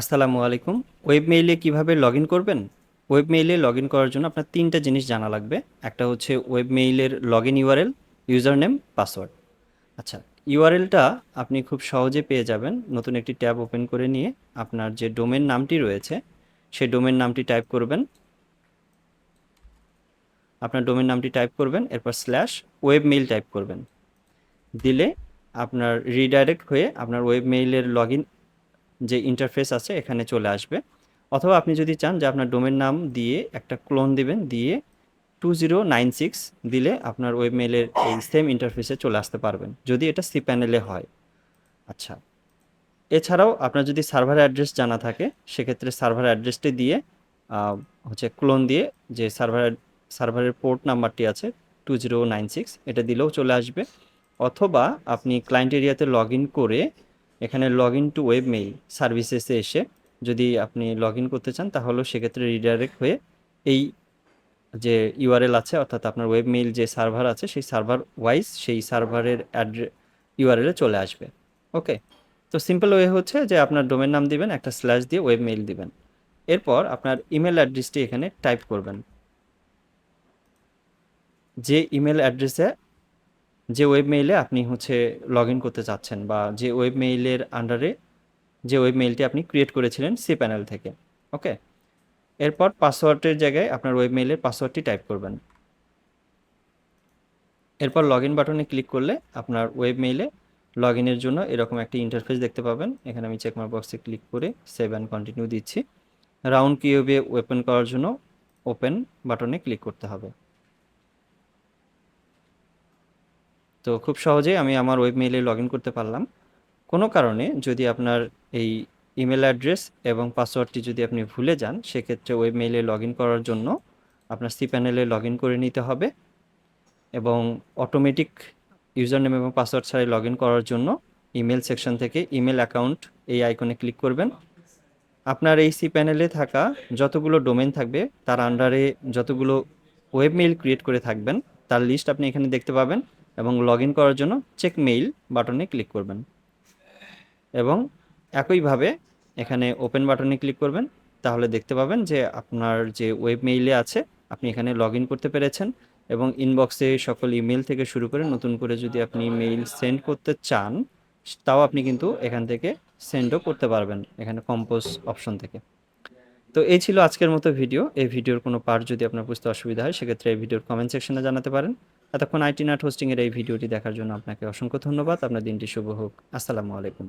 আসসালামু আলাইকুম। ওয়েব মেইলে কিভাবে লগইন করবেন? ওয়েব মেইলে লগইন করার জন্য আপনার ৩ টা জিনিস জানা লাগবে। একটা হচ্ছে ওয়েব মেইলের login URL, user name, password. আচ্ছা, ইউআরএলটা আপনি খুব সহজে পেয়ে যাবেন। নতুন একটি ট্যাব ওপেন করে নিয়ে আপনার যে ডোমেন নামটি রয়েছে, সেই ডোমেন নামটি টাইপ করবেন। আপনার ডোমেন নামটি টাইপ করবেন, এরপর স্ল্যাশ ওয়েব মেইল টাইপ করবেন। দিলে আপনার রিডাইরেক্ট হয়ে আপনার ওয়েব মেইলের লগইন যে ইন্টারফেস আছে এখানে চলে আসবে। অথবা আপনি যদি চান যে আপনার ডোমেন নাম দিয়ে একটা ক্লোন দিবেন, দিয়ে 2096 দিলে আপনার ওয়েব মেইলের এই সেম ইন্টারফেসে চলে আসতে পারবেন, যদি এটা সি প্যানেলে হয়। আচ্ছা, এছাড়াও আপনার যদি সার্ভার অ্যাড্রেস জানা থাকে, সেক্ষেত্রে সার্ভার অ্যাড্রেসটি দিয়ে আহ, হচ্ছে ক্লোন দিয়ে যে সার্ভারের পোর্ট নাম্বারটি আছে 2096, এটা দিলেও চলে আসবে। অথবা আপনি ক্লায়েন্ট এরিয়াতে লগ ইন করে এখানে log in to web mail সার্ভিসেসে এসে যদি আপনি লগ ইন করতে চান, তাহলেও সেক্ষেত্রে রিডাইরেক্ট হয়ে এই যে ইউআরএল আছে, অর্থাৎ আপনার ওয়েব মেইল যে সার্ভার আছে সেই সার্ভার ওয়াইজ সেই সার্ভারের ইউআরএলে চলে আসবে। ওকে, তো সিম্পল ওয়ে হচ্ছে যে আপনার ডোমেন নাম দিবেন, একটা স্ল্যাশ দিয়ে ওয়েব মেইল দিবেন। এরপর আপনার ইমেল অ্যাড্রেসটি এখানে টাইপ করবেন। যে ইমেল অ্যাড্রেসে যে ওয়েব মেইলে আপনি হচ্ছে লগ ইন করতে চাচ্ছেন, বা যে ওয়েব মেইলের আন্ডারে যে ওয়েব মেইলটি আপনি ক্রিয়েট করেছিলেন সি প্যানেল থেকে। ওকে, এরপর পাসওয়ার্ডের জায়গায় আপনার ওয়েব মেইলের পাসওয়ার্ডটি টাইপ করবেন। এরপর লগ ইন বাটনে ক্লিক করলে আপনার ওয়েব মেইলে লগ ইনের জন্য এরকম একটি ইন্টারফেস দেখতে পাবেন। এখানে আমি চেকমার্ক বক্সে ক্লিক করে সেভ অ্যান্ড কন্টিনিউ দিচ্ছি। রাউন্ড কিউবে ওপেন করার জন্য ওপেন বাটনে ক্লিক করতে হবে। তো খুব সহজেই আমি আমার ওয়েব মেইলে লগ ইন করতে পারলাম। কোনো কারণে যদি আপনার এই ইমেল অ্যাড্রেস এবং পাসওয়ার্ডটি যদি আপনি ভুলে যান, সেক্ষেত্রে ওয়েব মেইলে লগ ইন করার জন্য আপনার সি প্যানেলে লগ ইন করে নিতে হবে, এবং অটোমেটিক ইউজার নেম এবং পাসওয়ার্ড ছাড়াই লগ ইন করার জন্য ইমেল সেকশন থেকে ইমেল অ্যাকাউন্ট এই আইকনে ক্লিক করবেন। আপনার এই সি প্যানেলে থাকা যতগুলো ডোমেন থাকবে তার আন্ডারে যতগুলো ওয়েব মেইল ক্রিয়েট করে থাকবেন তার লিস্ট আপনি এখানে দেখতে পাবেন, এবং লগ ইন করার জন্য চেক মেইল বাটনে ক্লিক করবেন, এবং একইভাবে এখানে ওপেন বাটনে ক্লিক করবেন। তাহলে দেখতে পাবেন যে আপনার যে ওয়েব মেইলে আছে আপনি এখানে লগ ইন করতে পেরেছেন, এবং ইনবক্সে সকল ইমেল থেকে শুরু করে নতুন করে যদি আপনি মেইল সেন্ড করতে চান, তাও আপনি কিন্তু এখান থেকে সেন্ডও করতে পারবেন এখানে কম্পোজ অপশন থেকে। তো এই ছিল আজকের মতো ভিডিও। এই ভিডিওর কোনো পার্ট যদি আপনার বুঝতে অসুবিধা হয়, সেক্ষেত্রে এই ভিডিওর কমেন্ট সেকশনে জানাতে পারেন। এতক্ষণ আইটি নাট হোস্টিংয়ের এই ভিডিওটি দেখার জন্য আপনাকে অসংখ্য ধন্যবাদ। আপনার দিনটি শুভ হোক। আসসালামু আলাইকুম।